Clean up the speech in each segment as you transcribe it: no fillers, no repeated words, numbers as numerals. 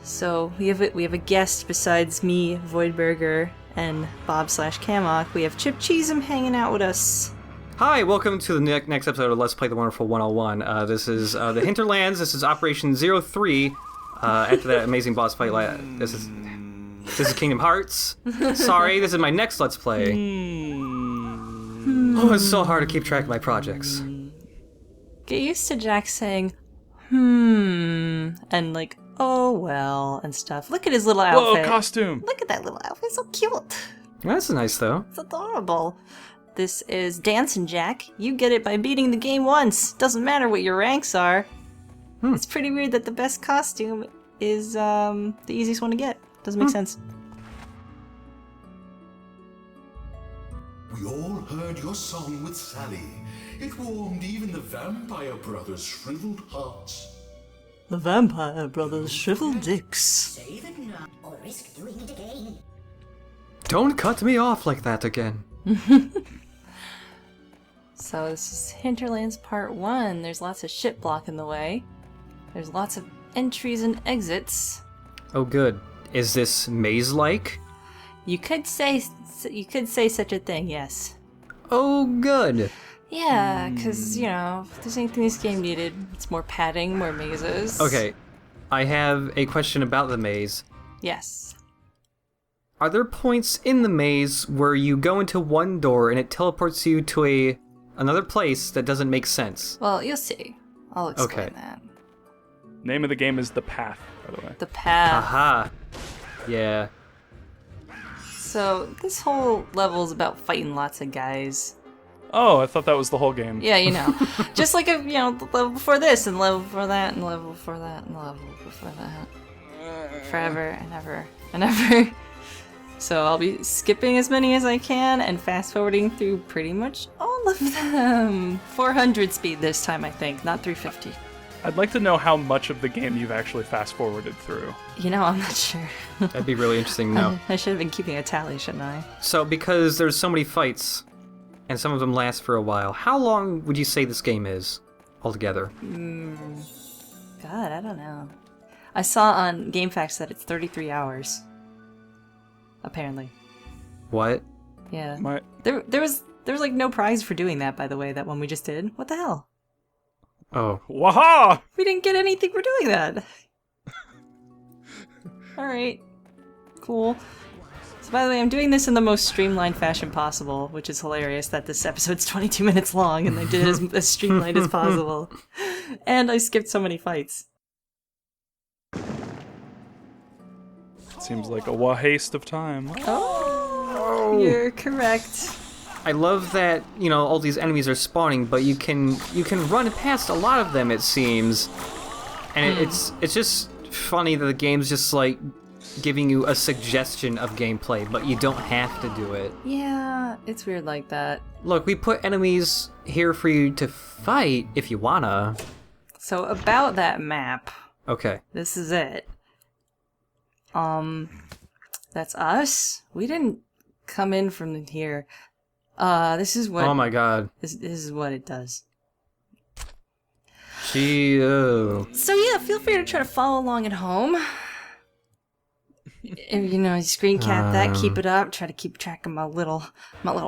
So we have a guest besides me, VoidBurger, and Bob/Kamoc. We have Chip Cheesem hanging out with us. Hi, welcome to the next episode of Let's Play the Wonderful 101. This is the Hinterlands. This is Operation 03. After that amazing boss fight, this is Kingdom Hearts. Sorry, this is my next Let's Play. Oh, it's so hard to keep track of my projects. Get used to Jack saying, and like, oh well, and stuff. Look at his little outfit. Whoa, costume! Look at that little outfit, so cute. That's nice, though. It's adorable. This is Dancing Jack. You get it by beating the game once. Doesn't matter what your ranks are. It's pretty weird that the best costume is the easiest one to get. Doesn't make sense. We all heard your song with Sally. It warmed even the Vampire Brothers' shriveled hearts. The Vampire Brothers' shriveled dicks. Save it now, or risk doing it again. Don't cut me off like that again. So this is Hinterlands Part 1. There's lots of shit blocking the way. There's lots of entries and exits. Oh, good. Is this maze-like? You could say such a thing, yes. Oh, good. Yeah, because, you know, if there's anything this game needed, it's more padding, more mazes. Okay, I have a question about the maze. Yes. Are there points in the maze where you go into one door and it teleports you to another place that doesn't make sense? Well, you'll see. I'll explain that. Name of the game is The Path, by the way. The path. Aha. Yeah. So, this whole level is about fighting lots of guys. Oh, I thought that was the whole game. Yeah, you know. Just like, the level before this, and level before that, and level before that, and level before that. Forever and ever and ever. So I'll be skipping as many as I can and fast-forwarding through pretty much all of them. 400 speed this time, I think, not 350. I'd like to know how much of the game you've actually fast-forwarded through. You know, I'm not sure. That'd be really interesting to know. I should have been keeping a tally, shouldn't I? So, because there's so many fights, and some of them last for a while, how long would you say this game is altogether? God, I don't know. I saw on GameFAQs that it's 33 hours. Apparently. What? Yeah. There was like no prize for doing that, by the way, that one we just did. What the hell? Oh. Waha! We didn't get anything for doing that. Alright. Cool. So by the way, I'm doing this in the most streamlined fashion possible, which is hilarious that this episode's 22 minutes long and I did it as streamlined as possible. And I skipped so many fights. Seems like a waste of time. Oh, you're correct. I love that, you know, all these enemies are spawning, but you can run past a lot of them, it seems. And it's just funny that the game's just like giving you a suggestion of gameplay, but you don't have to do it. Yeah, it's weird like that. Look, we put enemies here for you to fight if you wanna. So about that map. Okay. This is it. That's us? We didn't come in from here. This is what... Oh my god. This is what it does. Gee, So yeah, feel free to try to follow along at home. If, you know, screen cap that, keep it up, try to keep track of my little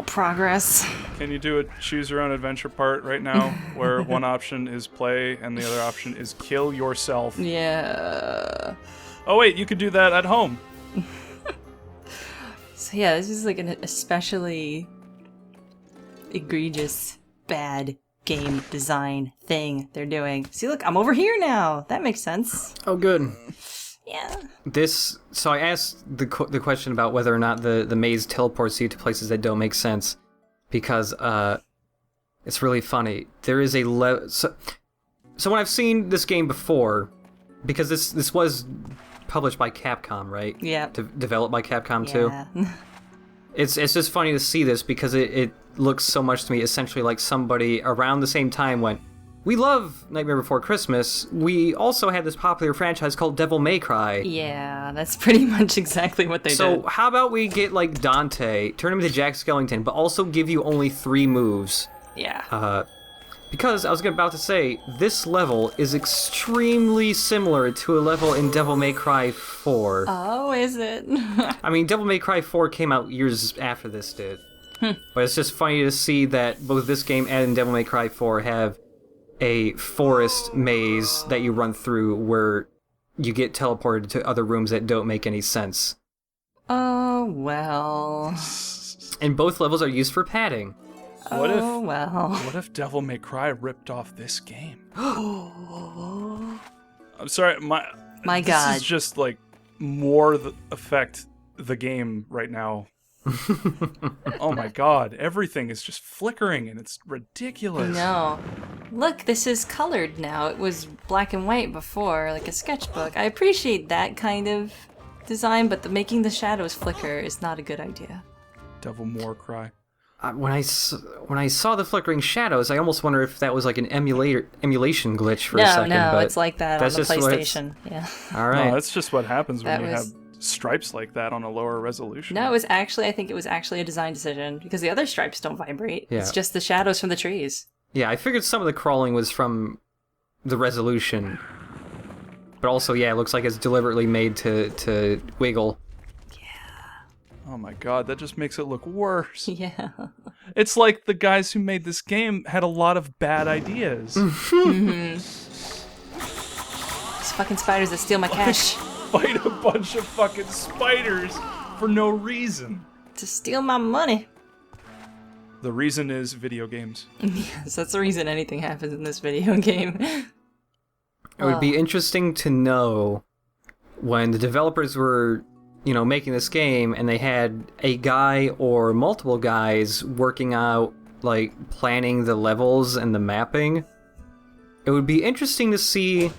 progress. Can you do a choose your own adventure part right now, where one option is play and the other option is kill yourself? Yeah. Oh wait, you could do that at home. So yeah, this is like an especially egregious, bad game design thing they're doing. See, look, I'm over here now. That makes sense. oh good. Yeah. So I asked the question about whether or not the maze teleports you to places that don't make sense, because it's really funny. There is a so when I've seen this game before, because this was published by Capcom, right? Yeah. Developed by Capcom too. It's just funny to see this because it looks so much to me essentially like somebody around the same time went, we love Nightmare Before Christmas. We also had this popular franchise called Devil May Cry. Yeah, that's pretty much exactly what they did. So how about we get like Dante, turn him into Jack Skellington, but also give you only 3 moves. Yeah. Because I was about to say, this level is extremely similar to a level in Devil May Cry 4. Oh, is it? I mean, Devil May Cry 4 came out years after this did. But it's just funny to see that both this game and Devil May Cry 4 have a forest maze that you run through where you get teleported to other rooms that don't make any sense. Oh, well. And both levels are used for padding. What if Devil May Cry ripped off this game? I'm sorry, my God. This is just like more affect the game right now. Oh my god, everything is just flickering and it's ridiculous. No. Look, this is colored now. It was black and white before, like a sketchbook. I appreciate that kind of design, but making the shadows flicker is not a good idea. Devil May Cry. When I saw the flickering shadows, I almost wonder if that was like an emulation glitch for a second. No, but it's like that on the PlayStation. Yeah. All right. No, that's just what happens when you That have stripes like that on a lower resolution. No, I think it was actually a design decision because the other stripes don't vibrate. Yeah. It's just the shadows from the trees. Yeah, I figured some of the crawling was from the resolution. But also, yeah, it looks like it's deliberately made to wiggle. Oh my god, that just makes it look worse. Yeah. It's like the guys who made this game had a lot of bad ideas. These fucking spiders that steal my cash. Fight a bunch of fucking spiders for no reason. To steal my money. The reason is video games. Yes, that's the reason anything happens in this video game. It would be interesting to know when the developers were, making this game and they had a guy or multiple guys working out, like, planning the levels and the mapping. It would be interesting to see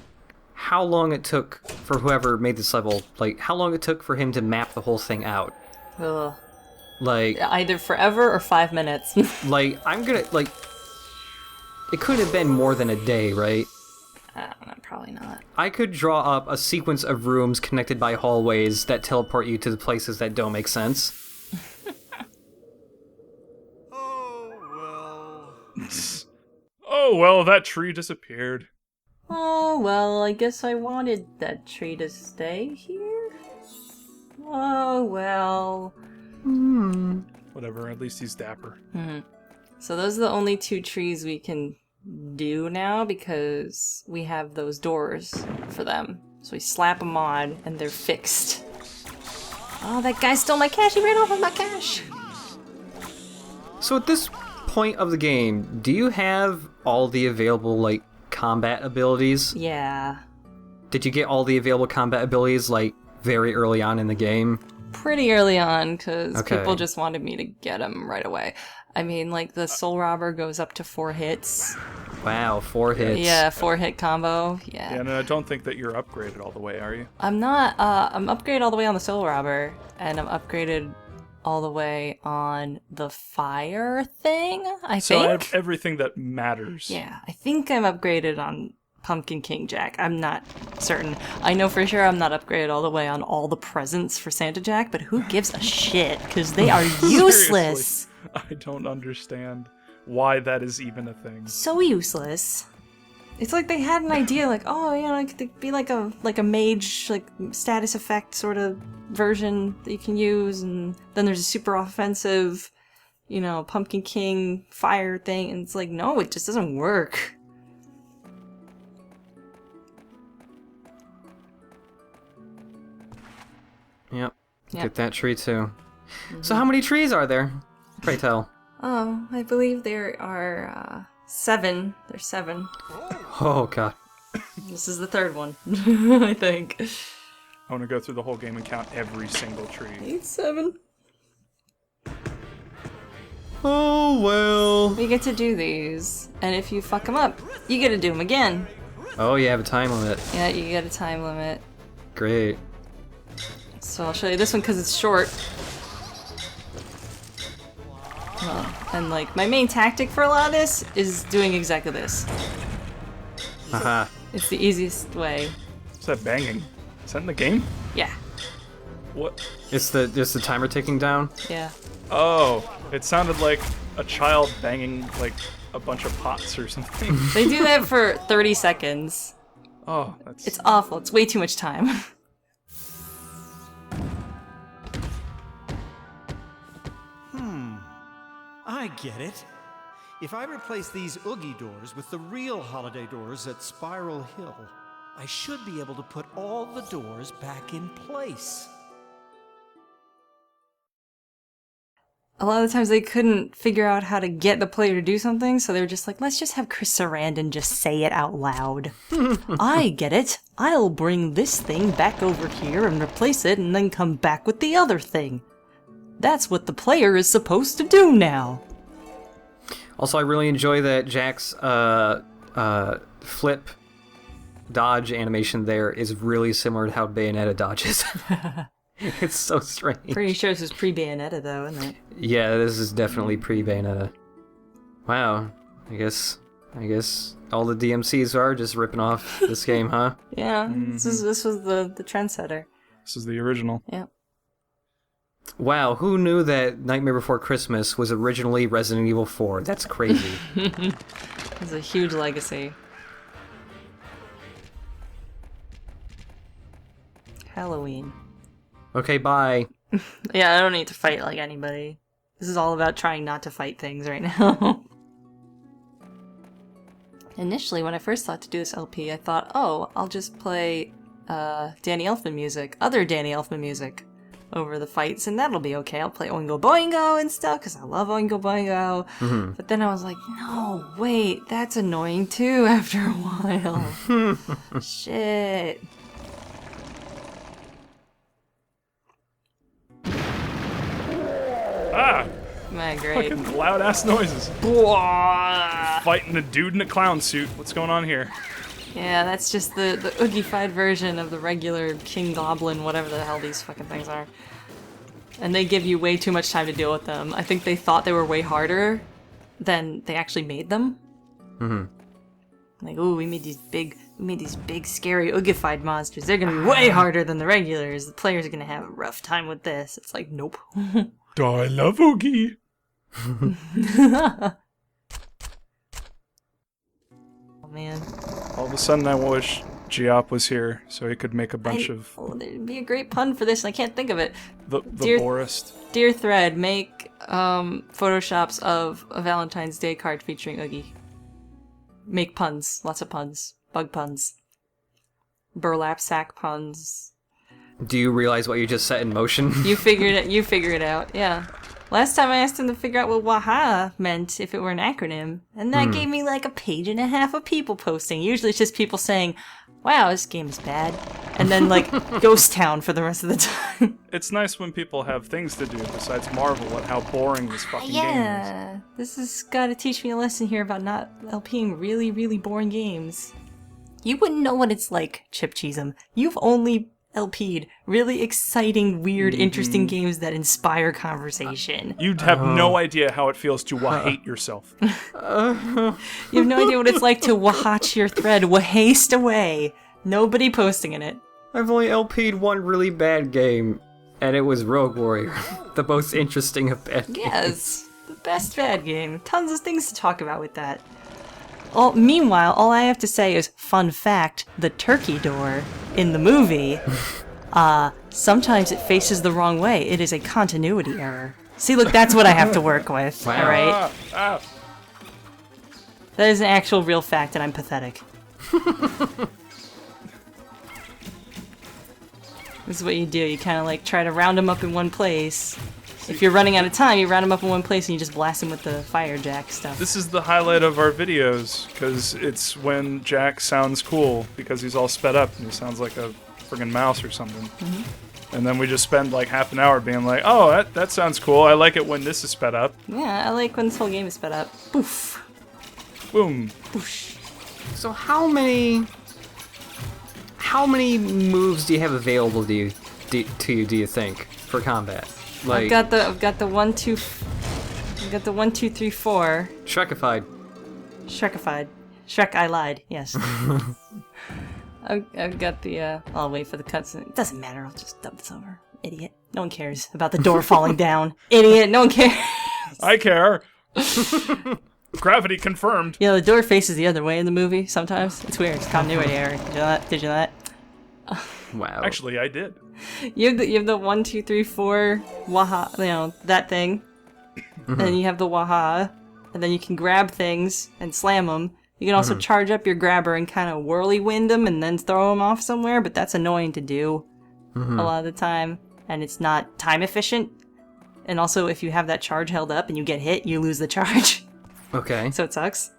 how long it took for whoever made this level, like, how long it took for him to map the whole thing out. Ugh. Like, Either forever or 5 minutes. it couldn't have been more than a day, right? I don't know, probably not. I could draw up a sequence of rooms connected by hallways that teleport you to the places that don't make sense. Oh well, that tree disappeared. Oh, well, I guess I wanted that tree to stay here? Oh, well. Whatever, at least he's dapper. So those are the only 2 trees we can do now because we have those doors for them. So we slap them on and they're fixed. Oh, that guy stole my cash. He ran off with my cash. So at this point of the game, do you have all the available, like, combat abilities? Yeah. Did you get all the available combat abilities, like, very early on in the game? Pretty early on because Okay. people just wanted me to get them right away. I mean, like, the Soul Robber goes up to 4 hits. Wow, 4 hits. Yeah, 4-hit combo. Yeah, Yeah. and I don't think that you're upgraded all the way, are you? I'm not, I'm upgraded all the way on the Soul Robber, and I'm upgraded all the way on the fire thing, I So think? everything that matters. Yeah, I think I'm upgraded on Pumpkin King Jack. I'm not certain. I know for sure I'm not upgraded all the way on all the presents for Santa Jack, but who gives a shit? Because they are useless. Seriously, I don't understand why that is even a thing. So useless. It's like they had an idea, like, oh, it could be like a mage, like, status effect sort of version that you can use, and then there's a super offensive, Pumpkin King fire thing, and it's like, no, it just doesn't work. Yep. Yep. Get that tree too. So how many trees are there? Pray tell. Oh, I believe there are 7. There's 7. Oh god. This is the 3rd one, I think. I want to go through the whole game and count every single tree. It's 7. Oh well. We get to do these, and if you fuck them up, you get to do them again. Oh, you have a time limit. Yeah, you get a time limit. Great. So I'll show you this one because it's short. And like, my main tactic for a lot of this is doing exactly this. Haha. It's the easiest way. What's that banging? Is that in the game? Yeah. What? It's the timer ticking down. Yeah. Oh, it sounded like a child banging like a a bunch of pots or something. They do that for 30 seconds. Oh, that's... It's awful. It's way too much time. I get it. If I replace these Oogie doors with the real holiday doors at Spiral Hill, I should be able to put all the doors back in place. A lot of the times they couldn't figure out how to get the player to do something, so they were just like, let's just have Chris Sarandon just say it out loud. I get it. I'll bring this thing back over here and replace it and then come back with the other thing. That's what the player is supposed to do now. Also, I really enjoy that Jack's flip dodge animation there is really similar to how Bayonetta dodges. It's so strange. Pretty sure this is pre-Bayonetta though, isn't it? Yeah, this is definitely pre-Bayonetta. Wow. I guess all the DMCs are just ripping off this game, huh? Yeah, this was the trendsetter. This is the original. Yeah. Wow, who knew that Nightmare Before Christmas was originally Resident Evil 4? That's crazy. It's a huge legacy. Halloween. Okay, bye. Yeah, I don't need to fight like anybody. This is all about trying not to fight things right now. Initially, when I first thought to do this LP, I thought, oh, I'll just play Danny Elfman music, other Danny Elfman music, over the fights, and that'll be okay. I'll play Oingo Boingo and stuff, because I love Oingo Boingo. Mm-hmm. But then I was like, no, wait, that's annoying too after a while. Shit. Ah! Man, great. Fucking loud-ass noises. Blah. Fighting a dude in a clown suit. What's going on here? Yeah, that's just the Oogie-fied version of the regular King Goblin, whatever the hell these fucking things are. And they give you way too much time to deal with them. I think they thought they were way harder than they actually made them. Mm-hmm. Like, ooh, we made these big, scary Oogie-fied monsters. They're gonna be way harder than the regulars. The players are gonna have a rough time with this. It's like, nope. I love Oogie. Oh, man. All of a sudden, I wish Giop was here so he could make a bunch of... Oh, there'd be a great pun for this, and I can't think of it. The Dear Borist. Dear Thread, make photoshops of a Valentine's Day card featuring Oogie. Make puns. Lots of puns. Bug puns. Burlap sack puns. Do you realize what you just set in motion? You figure it out, yeah. Last time I asked him to figure out what Waha meant if it were an acronym, and that gave me like a page and a half of people posting. Usually it's just people saying, wow, this game is bad. And then like Ghost Town for the rest of the time. It's nice when people have things to do besides marvel at how boring this fucking game is. Yeah, this has got to teach me a lesson here about not LPing really, really boring games. You wouldn't know what it's like, Chip Cheesem. You've only LP'd really exciting, weird, interesting games that inspire conversation. You'd have no idea how it feels to hate yourself. You have no idea what it's like to watch your thread haste away. Nobody posting in it. I've only LP'd one really bad game, and it was Rogue Warrior. The most interesting of bad games. Yes, the best bad game. Tons of things to talk about with that. Meanwhile, all I have to say is, fun fact, the turkey door in the movie, sometimes it faces the wrong way. It is a continuity error. See, look, that's what I have to work with, Wow. alright? Ah. That is an actual real fact, and I'm pathetic. This is what you do. You kind of like try to round them up in one place. If you're running out of time, you round them up in one place and you just blast them with the fire jack stuff. This is the highlight of our videos, because it's when Jack sounds cool, because he's all sped up and he sounds like a friggin' mouse or something. Mm-hmm. And then we just spend like half an hour being like, oh, that sounds cool. I like it when this is sped up. Yeah, I like when this whole game is sped up. Boof. Boom. Boosh. So how many moves do you have available to you, do you think, for combat? Like, I've got the 1, 2, 3, 4. Shrekified. Shrekified. Shrek, I lied. Yes. I've got the. I'll wait for the cutscene. It doesn't matter. I'll just dub this over. Idiot. No one cares about the door falling down. Idiot. No one cares. I care. Gravity confirmed. Yeah, the door faces the other way in the movie sometimes. It's weird. It's continuity error. Did you know that? Did you know that? Wow. Actually, I did. You have the 1, 2, 3, 4 waha, that thing. And then you have the waha, and then you can grab things and slam them. You can also charge up your grabber and kind of whirly-wind them and then throw them off somewhere, but that's annoying to do a lot of the time, and it's not time efficient. And also, if you have that charge held up and you get hit, you lose the charge. Okay. So it sucks.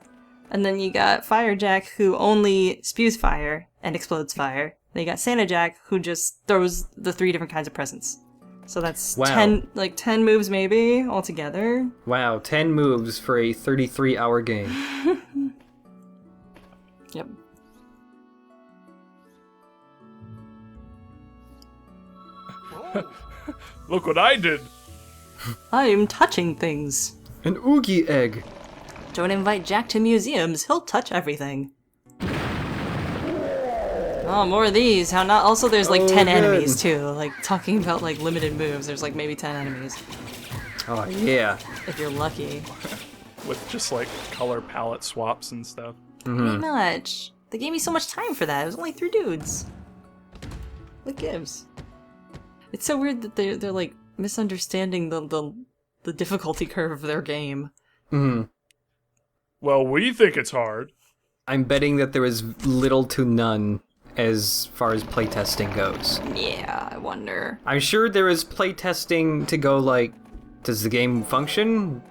And then you got Fire Jack, who only spews fire and explodes fire. Then you got Santa Jack, who just throws the 3 different kinds of presents. So that's Wow. 10 moves maybe altogether. Wow, 10 moves for a 33-hour game. Yep. Look what I did. I'm touching things. An Oogie egg. Don't invite Jack to museums. He'll touch everything. Oh, more of these. How not? Also, there's like 10 good. enemies too. Like talking about like limited moves. There's like maybe 10 enemies Oh, yeah. if you're lucky. With just like color palette swaps and stuff. Pretty much. They gave me so much time for that. It was only 3 dudes. What gives? It's so weird that they're like misunderstanding the difficulty curve of their game. Well, we think it's hard. I'm betting that there is little to none as far as playtesting goes. Yeah, I wonder. I'm sure there is playtesting to go like, does the game function?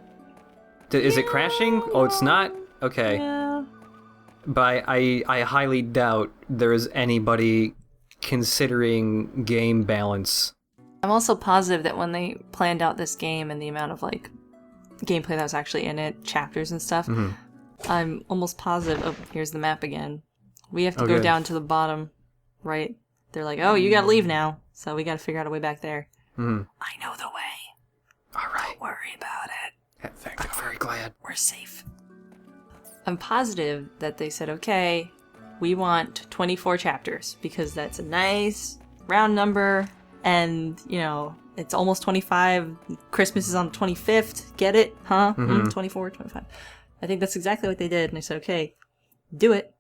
Is it crashing? Oh, it's not? Okay. Yeah. But I highly doubt there is anybody considering game balance. I'm also positive that when they planned out this game and the amount of like gameplay that was actually in it, chapters and stuff, I'm almost positive. Oh, here's the map again. We have to go good. down to the bottom, right? They're like, oh, you gotta leave now, so we gotta figure out a way back there. I know the way. All right. Don't worry about it. I'm very glad. We're safe. I'm positive that they said, okay, we want 24 chapters because that's a nice round number, and you know it's almost 25. Christmas is on the 25th. Get it? Huh? 24, 25. I think that's exactly what they did, and I said, okay, do it.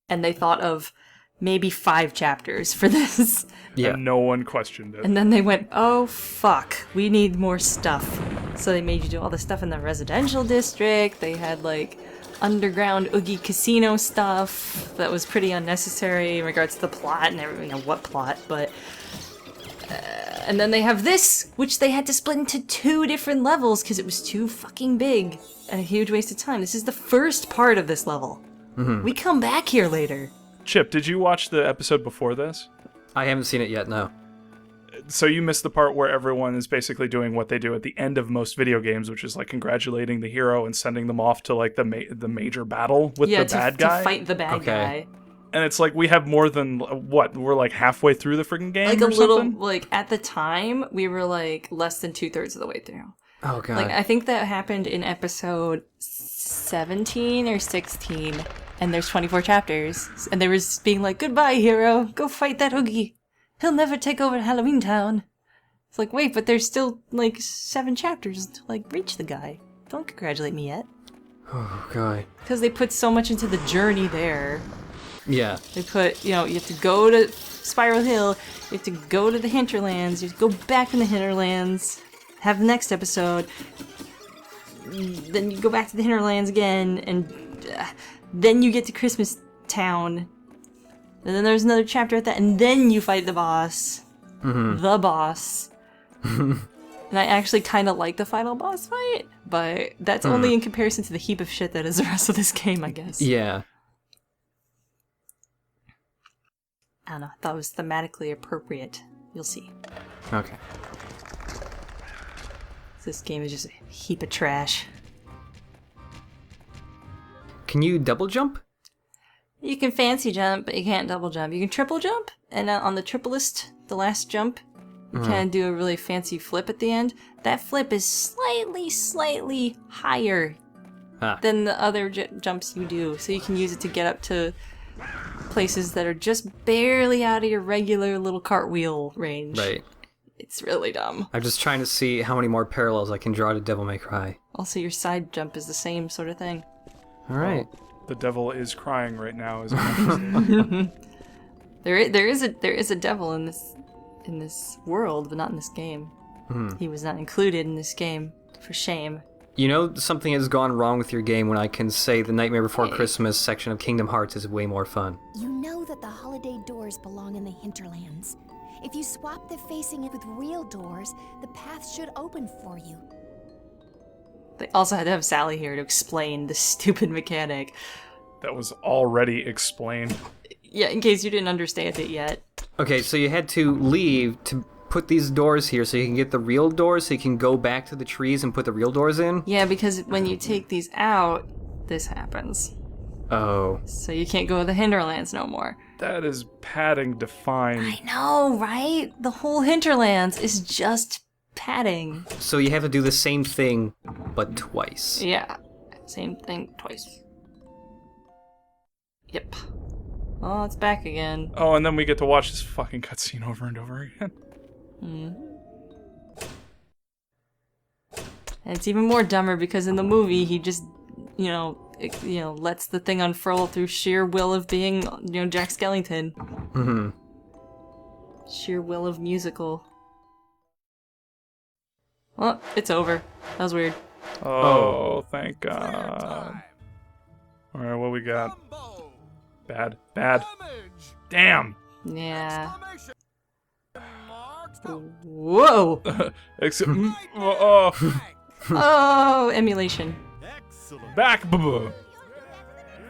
And they thought of maybe 5 chapters for this. Yeah. And no one questioned it. And then they went, oh fuck, we need more stuff. So they made you do all this stuff in the residential district. They had like underground Oogie casino stuff that was pretty unnecessary in regards to the plot and everything. You know what plot, but... and then they have this, which they had to split into 2 different levels because it was too fucking big and a huge waste of time. This is the first part of this level. We come back here later. Chip, did you watch the episode before this? I haven't seen it yet, no. So you missed the part where everyone is basically doing what they do at the end of most video games, which is like congratulating the hero and sending them off to like the major battle with the bad guy. to fight the bad guy. And it's like we have more than what? We're like halfway through the freaking game, Like or a little, something? like at the time, we were like less than 2/3 of the way through. Oh, God. Like I think that happened in episode 17 or 16, and there's 24 chapters, and they were being like, "Goodbye, hero. Go fight that Oogie. He'll never take over Halloween Town." It's like, wait, but there's still like 7 chapters to like reach the guy. Don't congratulate me yet. Oh, God. Because they put so much into the journey there. Yeah. They put, you know, you have to go to Spiral Hill, you have to go to the Hinterlands, you have to go back from the Hinterlands, have the next episode, then you go back to the Hinterlands again, and then you get to Christmas Town, and then there's another chapter at that, and then you fight the boss. The boss. And I actually kind of like the final boss fight, but that's only in comparison to the heap of shit that is the rest of this game, I guess. Yeah. I don't know, I thought it was thematically appropriate. You'll see. Okay. This game is just a heap of trash. Can you double jump? You can fancy jump, but you can't double jump. You can triple jump, and on the triplest, the last jump, you kind of do a really fancy flip at the end. That flip is slightly higher than the other jumps you do, so you can use it to get up to places that are just barely out of your regular little cartwheel range. Right. It's really dumb. I'm just trying to see how many more parallels I can draw to Devil May Cry. Also, your side jump is the same sort of thing. All right. The devil is crying right now. As I'm There is a devil in this world, but not in this game. He was not included in this game, for shame. You know something has gone wrong with your game when I can say the Nightmare Before Christmas section of Kingdom Hearts is way more fun. You know that the holiday doors belong in the Hinterlands. If you swap the facing with real doors, the path should open for you. They also had to have Sally here to explain the stupid mechanic. That was already explained. Yeah, in case you didn't understand it yet. Okay, so you had to leave to put these doors here so you can get the real doors so you can go back to the trees and put the real doors in? Yeah, because when you take these out, this happens. Oh. So you can't go to the Hinterlands no more. That is padding defined. I know, right? The whole Hinterlands is just padding. So you have to do the same thing, but twice. Yeah, same thing twice. Yep. Oh, it's back again. Oh, and then we get to watch this fucking cutscene over and over again. And it's even more dumber because in the movie he just, lets the thing unfurl through sheer will of being, Jack Skellington. Mm-hmm. Sheer will of musical. Well, it's over. That was weird. Oh, thank God. Alright, what we got? Bad. Damn! Yeah. Whoa! Oh, emulation. Back, boo-boo.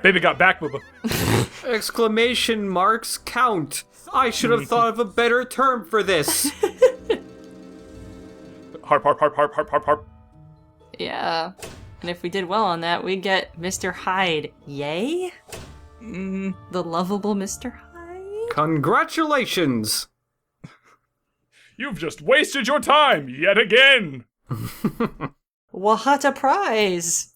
Baby got back, boo-boo. Exclamation marks count. I should have thought of a better term for this. Harp. Yeah. And if we did well on that, we'd get Mr. Hyde. Yay? The lovable Mr. Hyde? Congratulations! You've just wasted your time yet again! What a prize!